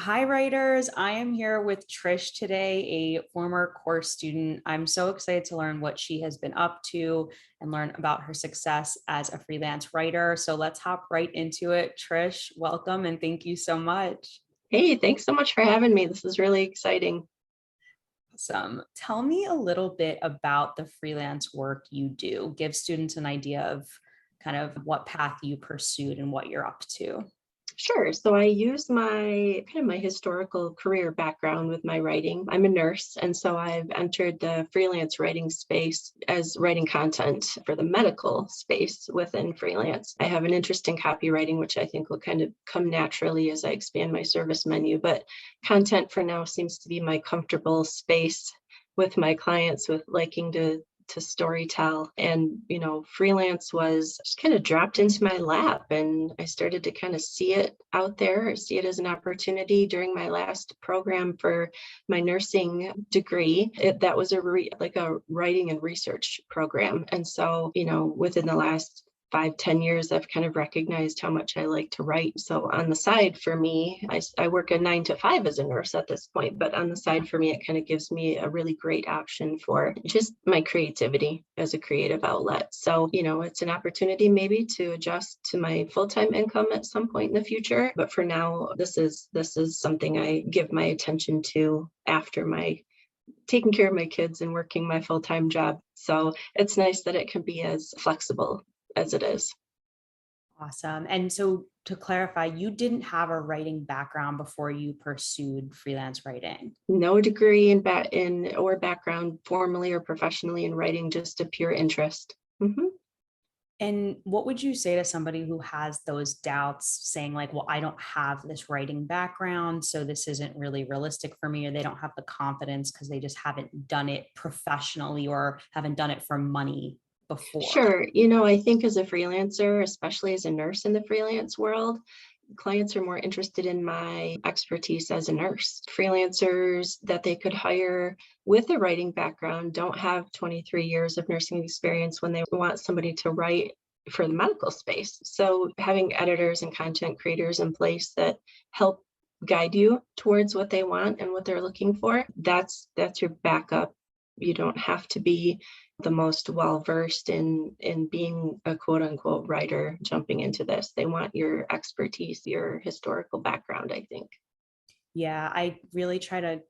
Hi, writers. I am here with Trish today, a former course student. I'm so excited to learn what she has been up to and learn about her success as a freelance writer. So let's hop right into it. Trish, welcome and thank you so much. Hey, thanks so much for having me. This is really exciting. Awesome. Tell me a little bit about the freelance work you do. Give students an idea of kind of what path you pursued and what you're up to. Sure. So I use my historical career background with my writing. I'm a nurse, and so I've entered the freelance writing space as writing content for the medical space within freelance. I have an interest in copywriting, which I think will kind of come naturally as I expand my service menu, but content for now seems to be my comfortable space with my clients with liking to storytell. And freelance was just kind of dropped into my lap, and I started to kind of see it out there, see it as an opportunity during my last program for my nursing degree. That was like a writing and research program. And so within the last 5-10 years, I've kind of recognized how much I like to write. So on the side for me, I work a 9 to 5 as a nurse at this point, but on the side for me, it kind of gives me a really great option for just my creativity as a creative outlet. So, it's an opportunity maybe to adjust to my full-time income at some point in the future. But for now, this is something I give my attention to after my taking care of my kids and working my full-time job. So it's nice that it can be as flexible as it is. Awesome. And so to clarify, you didn't have a writing background before you pursued freelance writing. No degree in or background formally or professionally in writing, just a pure interest. And what would you say to somebody who has those doubts saying like, well, I don't have this writing background, so this isn't really realistic for me, or they don't have the confidence because they just haven't done it professionally or haven't done it for money before? Sure. I think as a freelancer, especially as a nurse in the freelance world, clients are more interested in my expertise as a nurse. Freelancers that they could hire with a writing background don't have 23 years of nursing experience when they want somebody to write for the medical space. So having editors and content creators in place that help guide you towards what they want and what they're looking for, that's your backup. You don't have to be the most well versed in being a quote unquote writer jumping into this. They want your expertise, your historical background, I think. Yeah, I really try to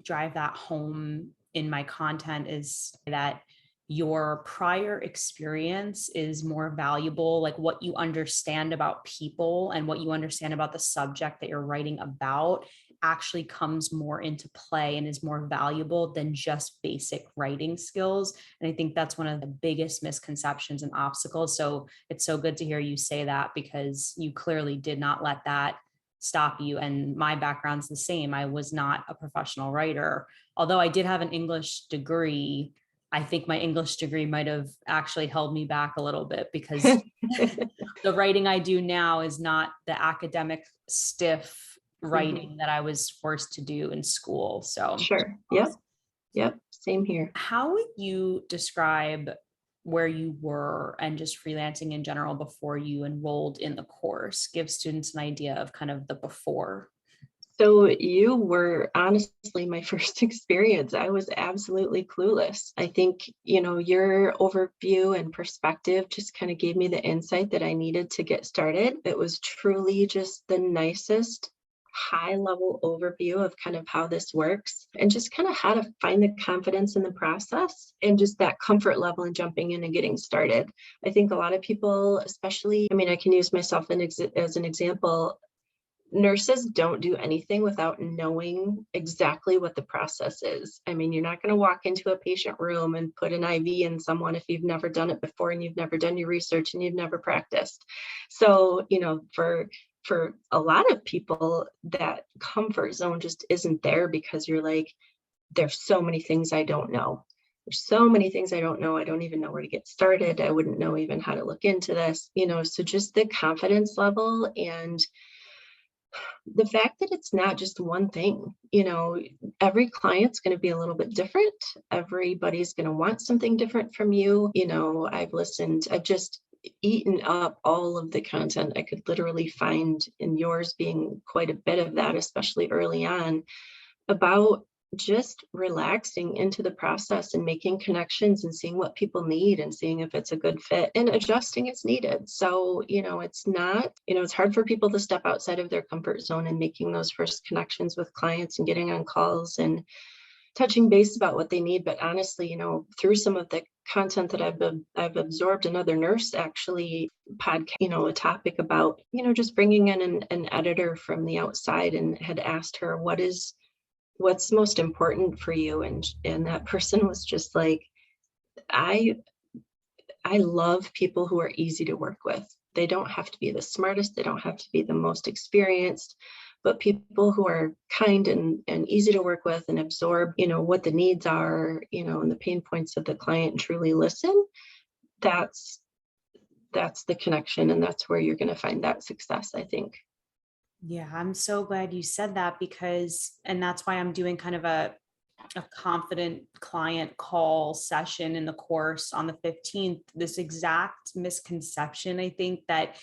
drive that home in my content is that your prior experience is more valuable, like what you understand about people and what you understand about the subject that you're writing about actually comes more into play and is more valuable than just basic writing skills. And I think that's one of the biggest misconceptions and obstacles. So it's so good to hear you say that because you clearly did not let that stop you. And my background's the same. I was not a professional writer. Although I did have an English degree, I think my English degree might have actually held me back a little bit because the writing I do now is not the academic stiff Mhm. writing that I was forced to do in school. So, Sure. Yep. awesome. Yep. Same here. How would you describe where you were and just freelancing in general before you enrolled in the course? Give students an idea of kind of the before. So you were honestly my first experience. I was absolutely clueless. I think, your overview and perspective just kind of gave me the insight that I needed to get started. It was truly just the nicest high level overview of kind of how this works and just kind of how to find the confidence in the process and just that comfort level in jumping in and getting started. I think a lot of people, especially, I mean, I can use myself as an example. Nurses don't do anything without knowing exactly what the process is. I mean, you're not going to walk into a patient room and put an IV in someone if you've never done it before and you've never done your research and you've never practiced. So, for a lot of people, that comfort zone just isn't there because you're like, there's so many things I don't know. There's so many things I don't know. I don't even know where to get started. I wouldn't know even how to look into this, so just the confidence level and the fact that it's not just one thing. Every client's going to be a little bit different. Everybody's going to want something different from you. I've just eaten up all of the content I could literally find, in yours being quite a bit of that, especially early on, about just relaxing into the process and making connections and seeing what people need and seeing if it's a good fit and adjusting as needed. So, it's not, it's hard for people to step outside of their comfort zone and making those first connections with clients and getting on calls and touching base about what they need. But honestly, through some of the content that I've absorbed, another nurse actually podcast, a topic about, just bringing in an editor from the outside, and had asked her, what's most important for you? And that person was just like, I love people who are easy to work with. They don't have to be the smartest, they don't have to be the most experienced, but people who are kind and easy to work with and absorb, what the needs are, and the pain points of the client, and truly listen. That's the connection, and that's where you're going to find that success, I think. Yeah, I'm so glad you said that, and that's why I'm doing kind of a confident client call session in the course on the 15th. This exact misconception, I think, that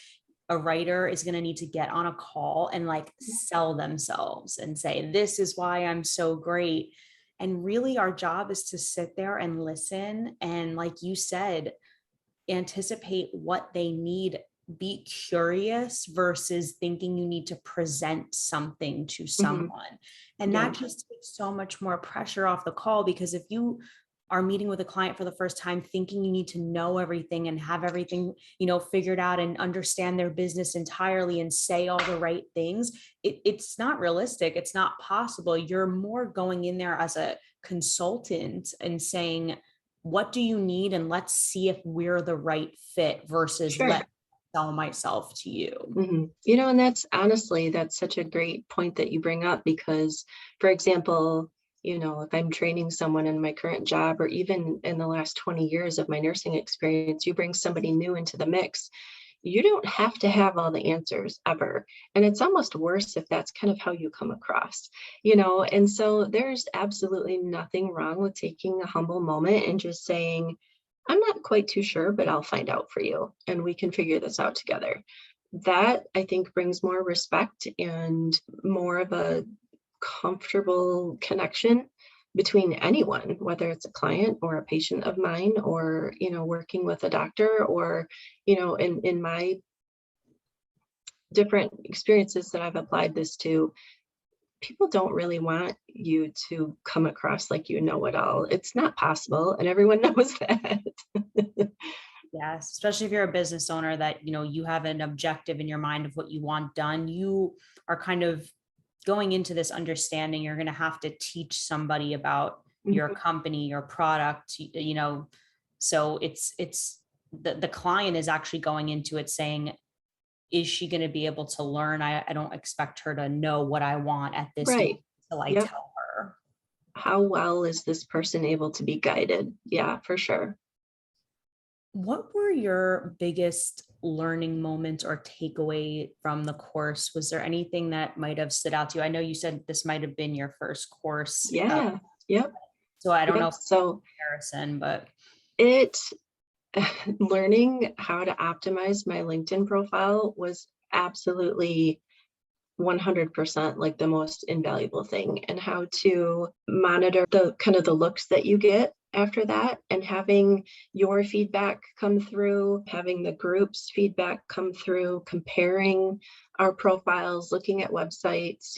a writer is going to need to get on a call and like sell themselves and say, this is why I'm so great. And really our job is to sit there and listen. And like you said, anticipate what they need, be curious versus thinking you need to present something to someone. And Yeah. that just takes so much more pressure off the call, because if you are meeting with a client for the first time thinking you need to know everything and have everything, figured out and understand their business entirely and say all the right things, it's not realistic. It's not possible. You're more going in there as a consultant and saying, what do you need? And let's see if we're the right fit versus Sure. let sell myself to you. And that's such a great point that you bring up, because, for example, if I'm training someone in my current job, or even in the last 20 years of my nursing experience, you bring somebody new into the mix, you don't have to have all the answers ever. And it's almost worse if that's kind of how you come across, and so there's absolutely nothing wrong with taking a humble moment and just saying, I'm not quite too sure, but I'll find out for you and we can figure this out together. That, I think, brings more respect and more of a comfortable connection between anyone, whether it's a client or a patient of mine, or, working with a doctor, or, in my different experiences that I've applied this to, people don't really want you to come across like you know it all. It's not possible, and everyone knows that. Yes, especially if you're a business owner, that you have an objective in your mind of what you want done. You are kind of going into this understanding you're going to have to teach somebody about your company, your product, so it's the client is actually going into it saying, is she going to be able to learn? I don't expect her to know what I want at this Right. until I Yep. tell her. How well is this person able to be guided? Yeah, for sure. What were your biggest learning moments or takeaway from the course? Was there anything that might have stood out to you? I know you said this might have been your first course. Yeah. Yep. So I don't know Yep. if it's So a comparison, but it learning how to optimize my LinkedIn profile was absolutely 100% like the most invaluable thing, and how to monitor the kind of the looks that you get after that, and having your feedback come through, having the group's feedback come through, comparing our profiles, looking at websites,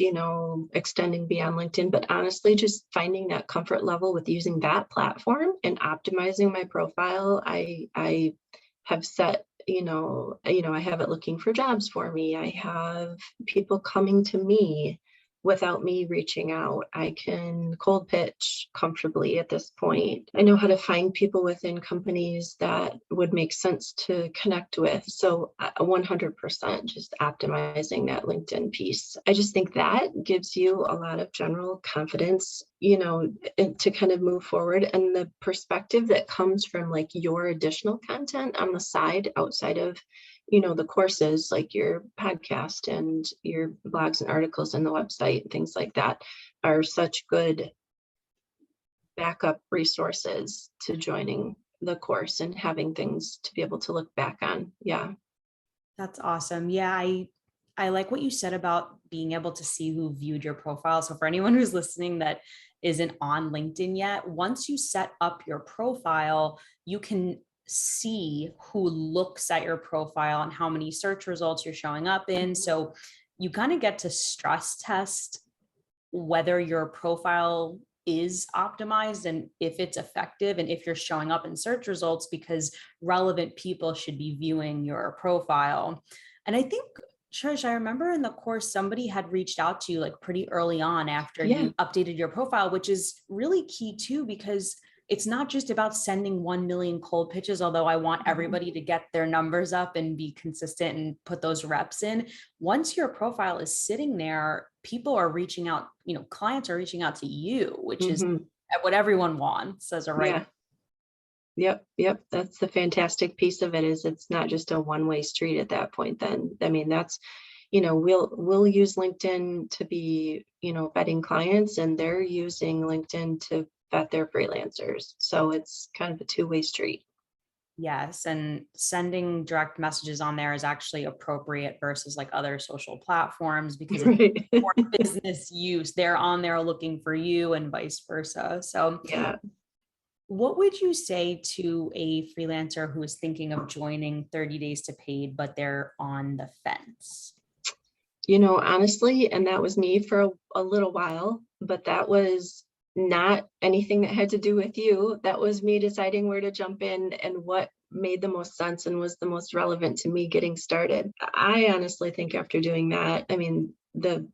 extending beyond LinkedIn, but honestly, just finding that comfort level with using that platform and optimizing my profile. I have set, I have it looking for jobs for me. I have people coming to me without me reaching out. I can cold pitch comfortably at this point. I know how to find people within companies that would make sense to connect with. So 100% just optimizing that LinkedIn piece. I just think that gives you a lot of general confidence, to kind of move forward. And the perspective that comes from like your additional content on the side, outside of the courses, like your podcast and your blogs and articles and the website, things like that, are such good backup resources to joining the course and having things to be able to look back on. Yeah. That's awesome. Yeah, I like what you said about being able to see who viewed your profile. So for anyone who's listening that isn't on LinkedIn yet, once you set up your profile, you can see who looks at your profile and how many search results you're showing up in. So you kind of get to stress test whether your profile is optimized and if it's effective and if you're showing up in search results, because relevant people should be viewing your profile. And I think, Trish, I remember in the course, somebody had reached out to you like pretty early on after Yeah. you updated your profile, which is really key too, because it's not just about sending 1 million cold pitches, although I want everybody to get their numbers up and be consistent and put those reps in. Once your profile is sitting there, people are reaching out, clients are reaching out to you, which is what everyone wants as a writer. Yeah. Yep. That's the fantastic piece of it, is it's not just a one-way street at that point. Then, I mean, that's, we'll use LinkedIn to be, vetting clients, and they're using LinkedIn to vet their freelancers. So it's kind of a two-way street. Yes. And sending direct messages on there is actually appropriate versus like other social platforms, because it's Right. more business use. They're on there looking for you and vice versa. So Yeah. what would you say to a freelancer who is thinking of joining 30 days to paid, but they're on the fence? Honestly, and that was me for a little while, but that was not anything that had to do with you. That was me deciding where to jump in and what made the most sense and was the most relevant to me getting started. I honestly think after doing that, I mean, the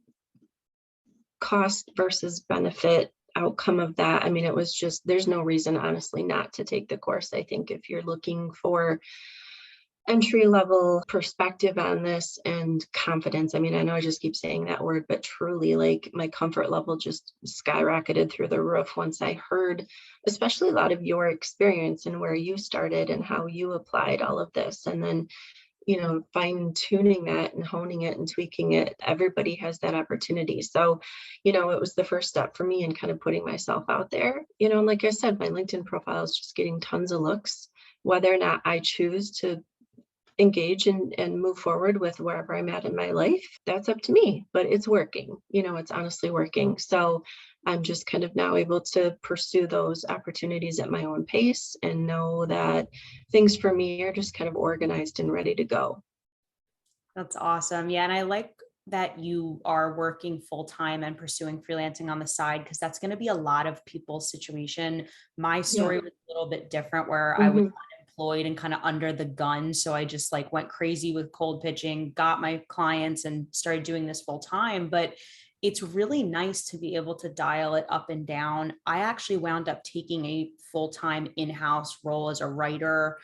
cost versus benefit outcome of that, I mean, it was just, there's no reason, honestly, not to take the course. I think if you're looking for entry level perspective on this and confidence. I mean, I know I just keep saying that word, but truly, like, my comfort level just skyrocketed through the roof once I heard, especially a lot of your experience and where you started and how you applied all of this. And then, fine tuning that and honing it and tweaking it. Everybody has that opportunity. So, it was the first step for me in kind of putting myself out there, and like I said, my LinkedIn profile is just getting tons of looks. Whether or not I choose to engage and move forward with wherever I'm at in my life, that's up to me, but it's working. It's honestly working. So I'm just kind of now able to pursue those opportunities at my own pace and know that things for me are just kind of organized and ready to go. That's awesome. Yeah. And I like that you are working full time and pursuing freelancing on the side, because that's going to be a lot of people's situation. My Yeah. story was a little bit different, where I was Hmm. unemployed and kind of under the gun. So I just like went crazy with cold pitching, got my clients and started doing this full time. But it's really nice to be able to dial it up and down. I actually wound up taking a full time in-house role as a writer,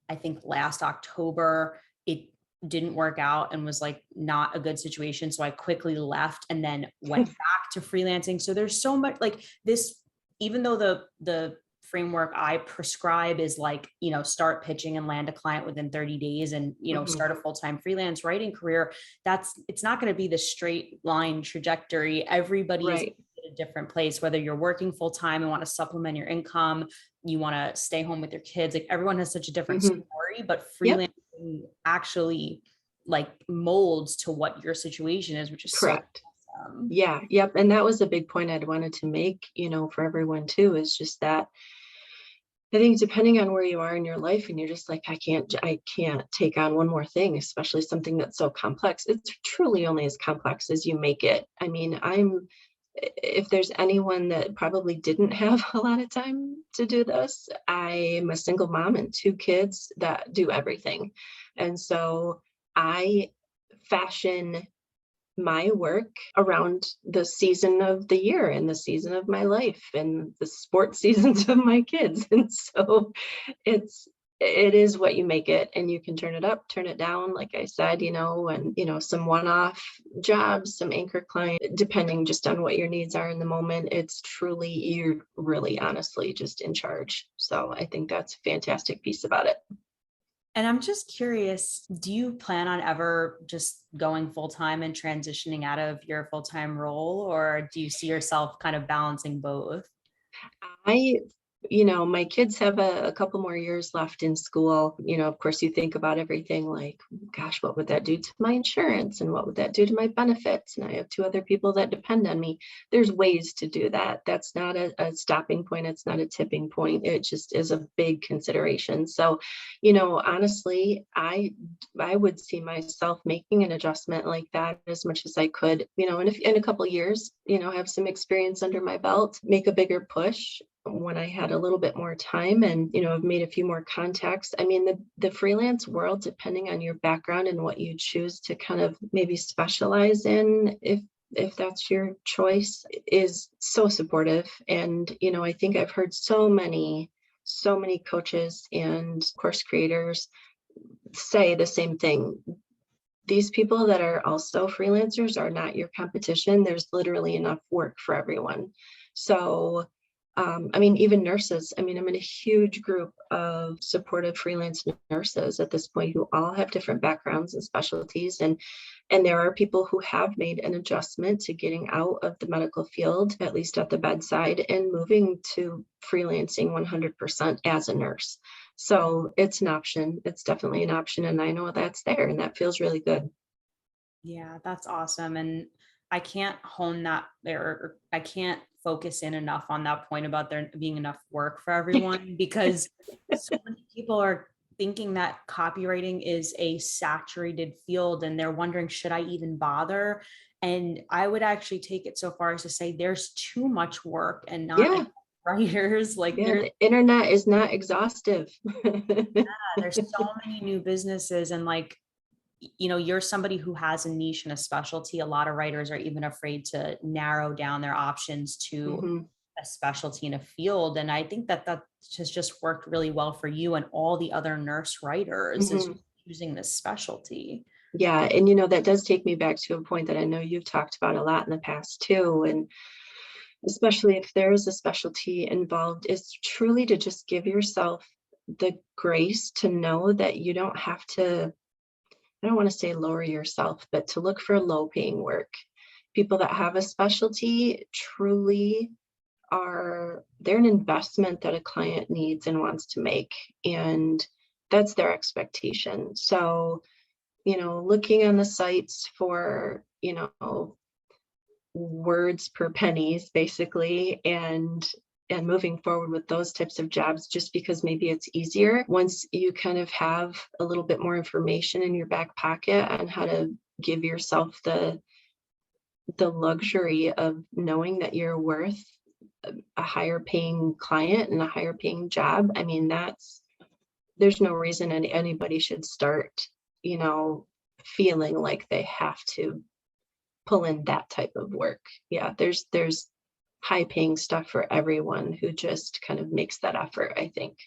I think last October. It didn't work out and was like not a good situation. So I quickly left and then went back to freelancing. So there's so much like this, even though the framework I prescribe is like, start pitching and land a client within 30 days and, start a full-time freelance writing career. It's not going to be the straight line trajectory. Everybody is Right. at a different place, whether you're working full-time and want to supplement your income, you want to stay home with your kids. Like everyone has such a different Hmm. story, but Yep. freelancing actually like molds to what your situation is, which is so Correct. awesome. Yeah. Yep. And that was a big point I'd wanted to make, for everyone too, is just that I think depending on where you are in your life and you're just like, I can't take on one more thing, especially something that's so complex. It's truly only as complex as you make it. I mean, if there's anyone that probably didn't have a lot of time to do this, I'm a single mom and two kids that do everything. And so I fashion my work around the season of the year and the season of my life and the sports seasons of my kids. And so it is what you make it, and you can turn it up, turn it down, like I said, and some one-off jobs, some anchor client, depending just on what your needs are in the moment. It's truly, you're really honestly just in charge. So I think that's a fantastic piece about it. And I'm just curious, do you plan on ever just going full time and transitioning out of your full time role, or do you see yourself kind of balancing both? I My kids have a couple more years left in school. Of course, you think about everything like, gosh, what would that do to my insurance? And what would that do to my benefits? And I have two other people that depend on me. There's ways to do that. That's not a stopping point. It's not a tipping point. It just is a big consideration. So, honestly, I would see myself making an adjustment like that as much as I could, in a couple of years, have some experience under my belt, make a bigger push when I had a little bit more time and, I've made a few more contacts. I mean, the freelance world, depending on your background and what you choose to kind of maybe specialize in, if that's your choice, is so supportive. And, I think I've heard so many coaches and course creators say the same thing. These people that are also freelancers are not your competition. There's literally enough work for everyone. So even nurses, I'm in a huge group of supportive freelance nurses at this point who all have different backgrounds and specialties. And there are people who have made an adjustment to getting out of the medical field, at least at the bedside, and moving to freelancing 100% as a nurse. So it's an option. It's definitely an option. And I know that's there and that feels really good. Yeah, that's awesome. And I can't hone that there, or I can't focus in enough on that point about there being enough work for everyone, because so many people are thinking that copywriting is a saturated field and they're wondering, should I even bother? And I would actually take it so far as to say there's too much work and not Yeah. enough writers. Like Yeah. The internet is not exhaustive. there's so many new businesses, and like, you're somebody who has a niche and a specialty. A lot of writers are even afraid to narrow down their options to Mhm. a specialty in a field. And I think that has just worked really well for you and all the other nurse writers, is Mhm. using this specialty. Yeah. And, that does take me back to a point that I know you've talked about a lot in the past too. And especially if there is a specialty involved, is truly to just give yourself the grace to know that you don't have to, I don't want to say lower yourself, but to look for low paying work. People that have a specialty truly they're an investment that a client needs and wants to make. And that's their expectation. So, looking on the sites for, words per pennies basically, and moving forward with those types of jobs just because maybe it's easier once you kind of have a little bit more information in your back pocket on how to give yourself the luxury of knowing that you're worth a higher paying client and a higher paying job. There's no reason anybody should start, feeling like they have to pull in that type of work. Yeah, there's high paying stuff for everyone who just kind of makes that effort, I think.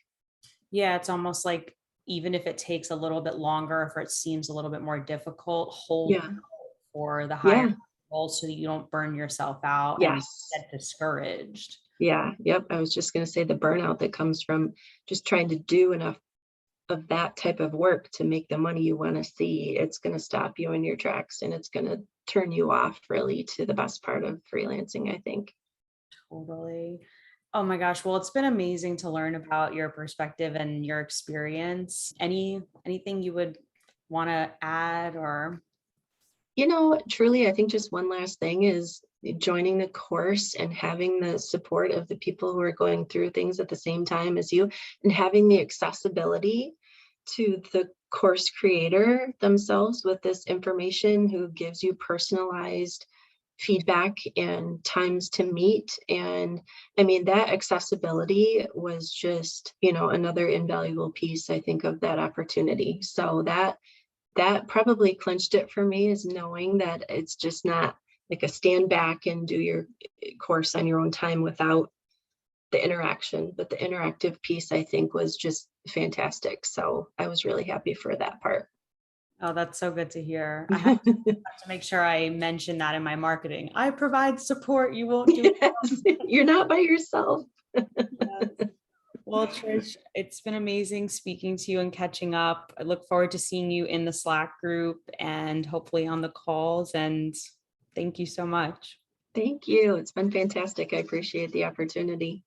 Yeah, it's almost like, even if it takes a little bit longer, if it seems a little bit more difficult, hold Yeah. for the higher Yeah. goals so that you don't burn yourself out and Yes. get discouraged. Yeah. Yep. I was just going to say the burnout that comes from just trying to do enough of that type of work to make the money you want to see. It's going to stop you in your tracks and it's going to turn you off really to the best part of freelancing, I think. Totally. Oh my gosh. Well, it's been amazing to learn about your perspective and your experience. Anything you would want to add or? Truly, I think just one last thing is joining the course and having the support of the people who are going through things at the same time as you, and having the accessibility to the course creator themselves with this information, who gives you personalized feedback and times to meet. And that accessibility was just, another invaluable piece, I think, of that opportunity. So that probably clinched it for me, is knowing that it's just not like a stand back and do your course on your own time without the interaction. But the interactive piece, I think, was just fantastic. So I was really happy for that part. Oh, that's so good to hear. I have to make sure I mention that in my marketing. I provide support. You won't do it. Yes, you're not by yourself. Yes. Well, Trish, it's been amazing speaking to you and catching up. I look forward to seeing you in the Slack group and hopefully on the calls. And thank you so much. Thank you. It's been fantastic. I appreciate the opportunity.